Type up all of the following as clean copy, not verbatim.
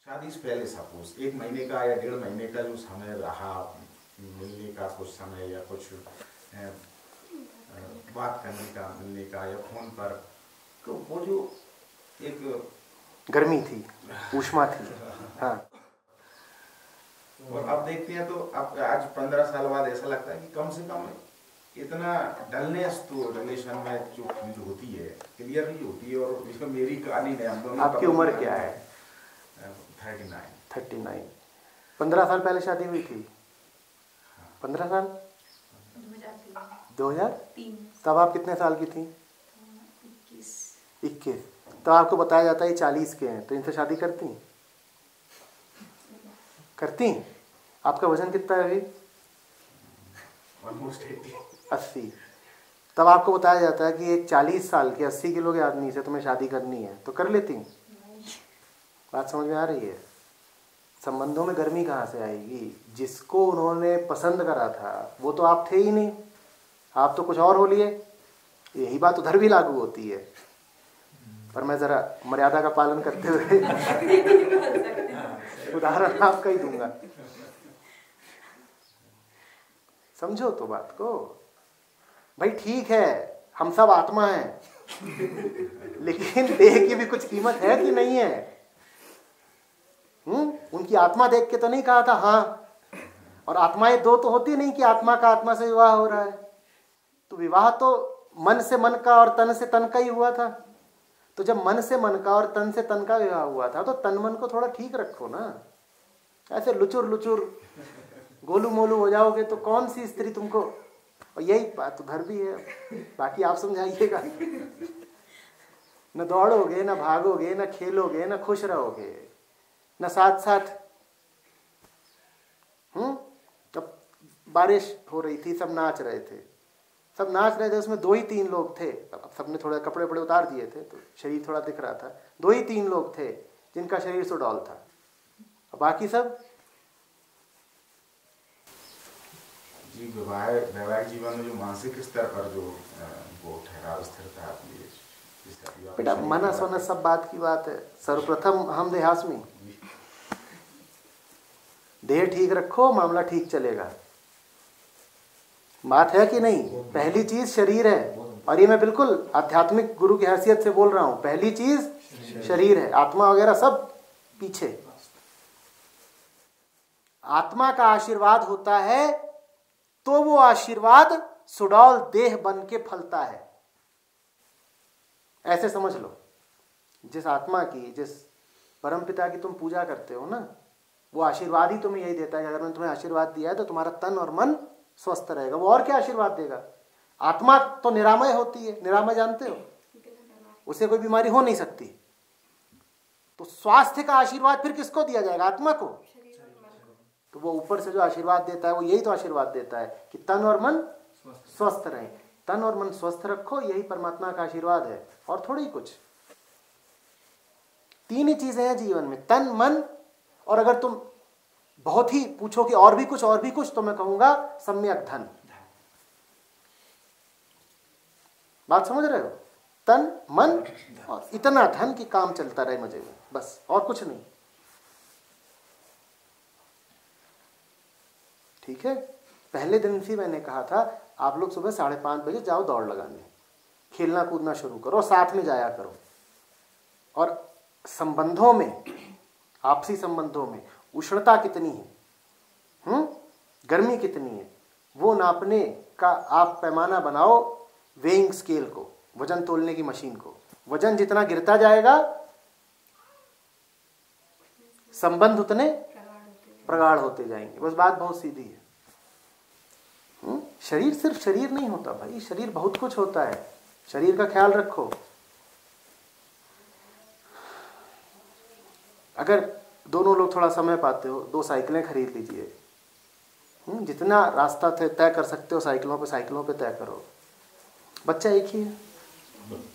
शादी से पहले सपोज 1 महीने का या 1.5 महीने का जो समय रहा मिलने का, कुछ समय या कुछ बात करने का, मिलने का या फोन पर, तो वो जो एक गर्मी थी, ऊष्मा थी। हाँ। और अब देखते हैं तो अब आज 15 साल बाद ऐसा लगता है कि कम से कम इतना डलनेस तो रिलेशन में जो फील होती है क्लियरली होती है। और इसमें मेरी कहानी नहीं, हम दोनों। आपकी उम्र क्या है? 39। 15 साल पहले शादी हुई थी? 15 साल? 2003। तब आप कितने साल की थी? 21। तो आपको बताया जाता है 40 के हैं, तो इनसे शादी करती? आपका वजन कितना है अभी? ऑलमोस्ट 80। तब आपको बताया जाता है कि एक 40 साल के 80 किलो के आदमी से तुम्हें शादी करनी है, तो कर लेती? बात समझ में आ रही है? संबंधों में गर्मी कहाँ से आएगी? जिसको उन्होंने पसंद करा था वो तो आप थे ही नहीं, आप तो कुछ और हो लिए। यही बात उधर भी लागू होती है, पर मैं जरा मर्यादा का पालन करते हुए उदाहरण आपका ही दूंगा, समझो तो बात को। भाई ठीक है, हम सब आत्मा हैं, लेकिन देह की भी कुछ कीमत है कि नहीं है? उनकी आत्मा देख के तो नहीं कहा था हाँ, और आत्माएं दो तो होती नहीं कि आत्मा का आत्मा से विवाह हो रहा है। तो विवाह तो मन से मन का और तन से तन का ही हुआ था। तो जब मन से मन का और तन से तन का विवाह हुआ था, तो तन मन को थोड़ा ठीक रखो ना। ऐसे लुचुर लुचुर गोलू मोलू हो जाओगे तो कौन सी स्त्री तुमको। और यही बात उधर भी है, बाकी आप समझाइएगा। न दौड़ोगे, न भागोगे, न खेलोगे, न खुश रहोगे, न साथ साथ। तब बारिश हो रही थी, सब नाच रहे थे, उसमें 2 ही 3 लोग थे। अब सबने थोड़े कपड़े वपड़े उतार दिए थे तो शरीर थोड़ा दिख रहा था। 2 ही 3 लोग थे जिनका शरीर सुडौल था, और बाकी सब जी वैवाहिक जीवन में जो मानसिक स्तर पर जो वो ठहराव स्थिरता आती है। बेटा मनस वनस सब बात की बात है। सर्वप्रथम हम देहास्मी, देह ठीक रखो, मामला ठीक चलेगा। बात है कि नहीं? पहली चीज शरीर है, और ये मैं बिल्कुल आध्यात्मिक गुरु की हैसियत से बोल रहा हूं। पहली चीज शरीर है, आत्मा वगैरह सब पीछे। आत्मा का आशीर्वाद होता है तो वो आशीर्वाद सुडौल देह बन के फलता है। ऐसे समझ लो, जिस आत्मा की, जिस परम पिता की तुम पूजा करते हो ना, वो आशीर्वाद ही तुम्हें यही देता है कि अगर मैंने तुम्हें आशीर्वाद दिया है तो तुम्हारा तन और मन स्वस्थ रहेगा। वो और क्या आशीर्वाद देगा? आत्मा तो निरामय होती है, निरामय जानते हो, उसे कोई बीमारी हो नहीं सकती। तो स्वास्थ्य का आशीर्वाद फिर किसको दिया जाएगा? आत्मा को। तो वो ऊपर से जो आशीर्वाद देता है वो यही तो आशीर्वाद देता है कि तन और मन स्वस्थ रहे। तन और मन स्वस्थ रखो, यही परमात्मा का आशीर्वाद है, और थोड़ी कुछ। 3 ही चीजें हैं जीवन में, तन मन, और अगर तुम बहुत ही पूछो कि और भी कुछ, तो मैं कहूंगा सम्यक धन। बात समझ रहे हो? तन मन और इतना धन कि काम चलता रहे मजे में, बस, और कुछ नहीं। ठीक है? पहले दिन से मैंने कहा था आप लोग सुबह 5:30 बजे जाओ दौड़ लगाने, खेलना कूदना शुरू करो, साथ में जाया करो। और संबंधों में, आपसी संबंधों में उष्णता कितनी है, गर्मी कितनी है, वो नापने का आप पैमाना बनाओ। वेइंग स्केल को, वजन तोलने की मशीन को। वजन जितना गिरता जाएगा संबंध उतने प्रगाढ़ होते जाएंगे। बस बात बहुत सीधी है। शरीर सिर्फ शरीर नहीं होता भाई, शरीर बहुत कुछ होता है। शरीर का ख्याल रखो। अगर दोनों लोग थोड़ा समय पाते हो, 2 साइकिलें खरीद लीजिए। जितना रास्ता तय कर सकते हो साइकिलों पे तय करो। बच्चा एक ही है,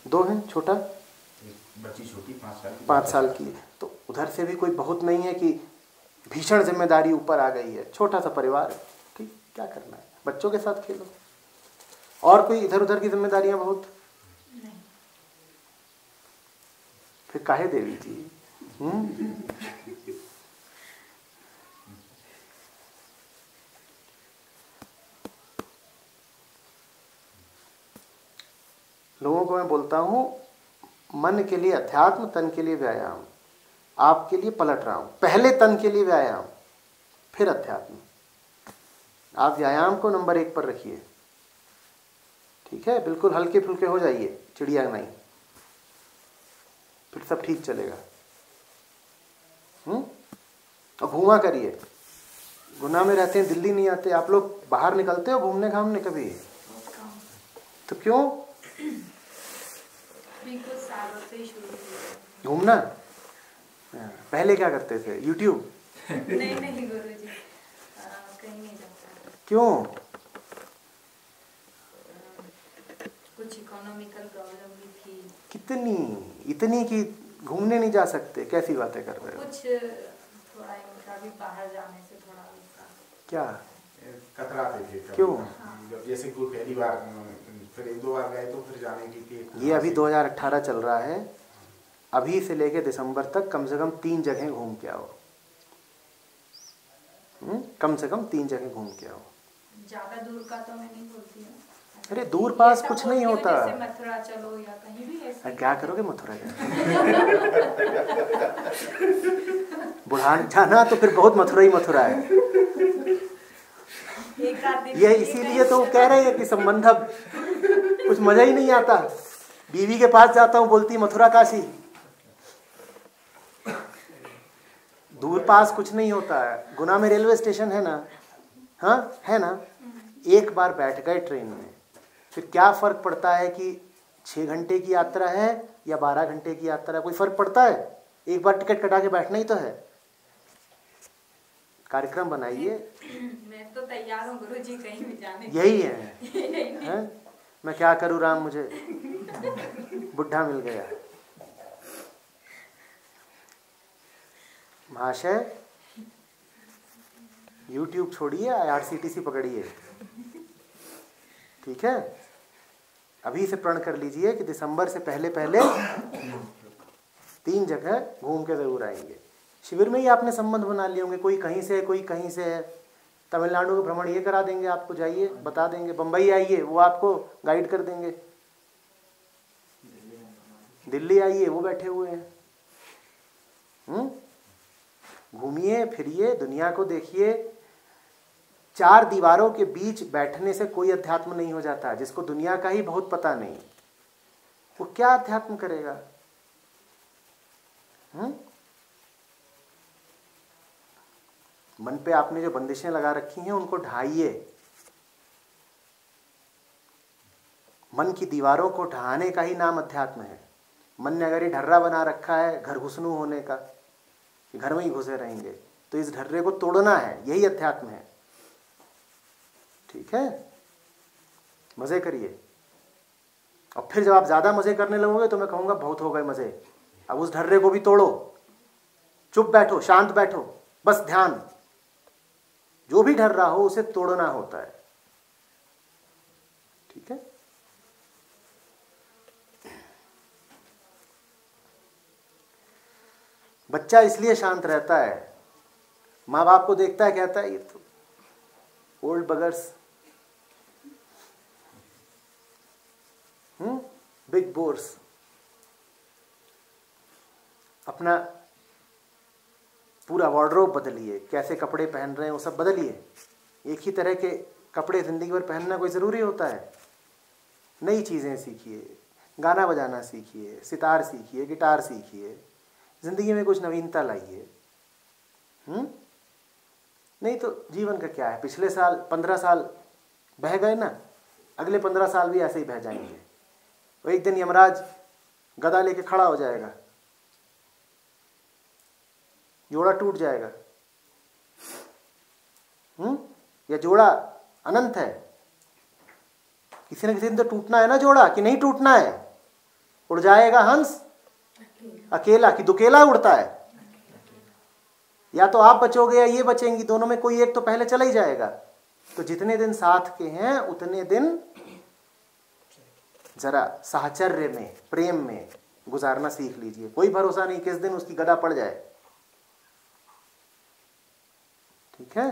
2 हैं, छोटा बच्ची छोटी 5 साल की। तो उधर से भी कोई बहुत नहीं है कि भीषण जिम्मेदारी ऊपर आ गई है। छोटा सा परिवार है, ठीक, क्या करना है, बच्चों के साथ खेलो। और कोई इधर उधर की जिम्मेदारियां बहुत नहीं। फिर काहे देवी जी? लोगों को मैं बोलता हूँ मन के लिए अध्यात्म, तन के लिए व्यायाम। आपके लिए पलट रहा हूँ, पहले तन के लिए व्यायाम, फिर अध्यात्म। आप व्यायाम को नंबर 1 पर रखिए, ठीक है? बिल्कुल हल्के फुल्के हो जाइए, चिड़िया नहीं, फिर सब ठीक चलेगा। और घूमा करिए। गुना में रहते हैं, दिल्ली नहीं आते। आप लोग बाहर निकलते हो घूमने घामने कभी? तो क्यों? कुछ सालों से ही शुरू हुआ घूमना। पहले क्या करते थे? यूट्यूब? नहीं गुरुजी, कहीं नहीं जाता। क्यों? कुछ इकोनॉमिकल प्रॉब्लम भी थी। कितनी? इतनी कि घूमने नहीं जा सकते? कैसी बातें कर रहे हो? कुछ थोड़ा इनका भी बाहर जाने से थोड़ा क्या कतराते थे। क्यों? जब जैसे कोई पहली बार, फिर 1-2 बार गए तो फिर जाने की ये अभी 2018 चल रहा है, अभी से लेके दिसंबर तक कम से कम 3 जगह घूम के आओ। कम से कम 3 जगह घूम के आओ। ज्यादा दूर का तो मैं नहीं बोलती हूँ। अरे दूर पास कुछ नहीं होता। जैसे मथुरा चलो या कहीं भी ऐसे। क्या करोगे मथुरा जाके? बुढ़ान जाना तो फिर बहुत मथुरा ही मथुरा है। ये इसीलिए तो कह रहे हैं कि संबंध अब कुछ मजा ही नहीं आता। बीवी के पास जाता हूँ, बोलती मथुरा काशी। दूर पास कुछ नहीं होता है। गुना में रेलवे स्टेशन है ना? हाँ है ना? एक बार बैठ गए ट्रेन में, फिर क्या फर्क पड़ता है कि 6 घंटे की यात्रा है या 12 घंटे की यात्रा है? कोई फर्क पड़ता है? एक बार टिकट कटा के बैठना ही तो है। कार्यक्रम बनाइए। मैं तो तैयार हूँ गुरुजी, कहीं भी जाने। यही है? मैं क्या करूँ राम, मुझे बुढ़ा मिल गया। महाशय YouTube छोड़िए, IRCTC पकड़िए, ठीक है? अभी से प्रण कर लीजिए कि दिसंबर से पहले 3 जगह घूम के जरूर आएंगे। शिविर में ही आपने संबंध बना लिए होंगे, कोई कहीं से है, कोई कहीं से है। तमिलनाडु का भ्रमण ये करा देंगे आपको, जाइए बता देंगे। बम्बई आइए, वो आपको गाइड कर देंगे। दिल्ली आइए, वो बैठे हुए हैं। घूमिए फिरिए, दुनिया को देखिए। 4 दीवारों के बीच बैठने से कोई अध्यात्म नहीं हो जाता। जिसको दुनिया का ही बहुत पता नहीं, वो क्या अध्यात्म करेगा? मन पे आपने जो बंदिशें लगा रखी हैं उनको ढाइए। मन की दीवारों को ढहाने का ही नाम अध्यात्म है। मन ने अगर ये ढर्रा बना रखा है घर घुसनू होने का, घर में ही घुसे रहेंगे, तो इस ढर्रे को तोड़ना है, यही अध्यात्म है। ठीक है? मजे करिए। और फिर जब आप ज्यादा मजे करने लगोगे तो मैं कहूंगा बहुत हो गए मजे, अब उस ढर्रे को भी तोड़ो। चुप बैठो, शांत बैठो, बस ध्यान। जो भी ढर रहा हो उसे तोड़ना होता है। ठीक है? बच्चा इसलिए शांत रहता है, माँ बाप को देखता है, कहता है ये तो ओल्ड बगर्स, बिग बोर्स। अपना पूरा वार्डरोब बदलिए, कैसे कपड़े पहन रहे हैं वो सब बदलिए। एक ही तरह के कपड़े जिंदगी भर पहनना कोई ज़रूरी होता है? नई चीज़ें सीखिए, गाना बजाना सीखिए, सितार सीखिए, गिटार सीखिए, ज़िंदगी में कुछ नवीनता लाइए। नहीं तो जीवन का क्या है? पिछले साल 15 साल बह गए ना, अगले 15 साल भी ऐसे ही बह जाएंगे। और एक दिन यमराज गदा लेके खड़ा हो जाएगा, जोड़ा टूट जाएगा। या जोड़ा अनंत है? किसी न किसी दिन तो टूटना है ना जोड़ा, कि नहीं टूटना है? उड़ जाएगा हंस अकेला, कि दुकेला उड़ता है? या तो आप बचोगे या ये बचेंगी, दोनों में कोई एक तो पहले चला ही जाएगा। तो जितने दिन साथ के हैं उतने दिन जरा साहचर्य में, प्रेम में गुजारना सीख लीजिए। कोई भरोसा नहीं किस दिन उसकी गदा पड़ जाए। ठीक है?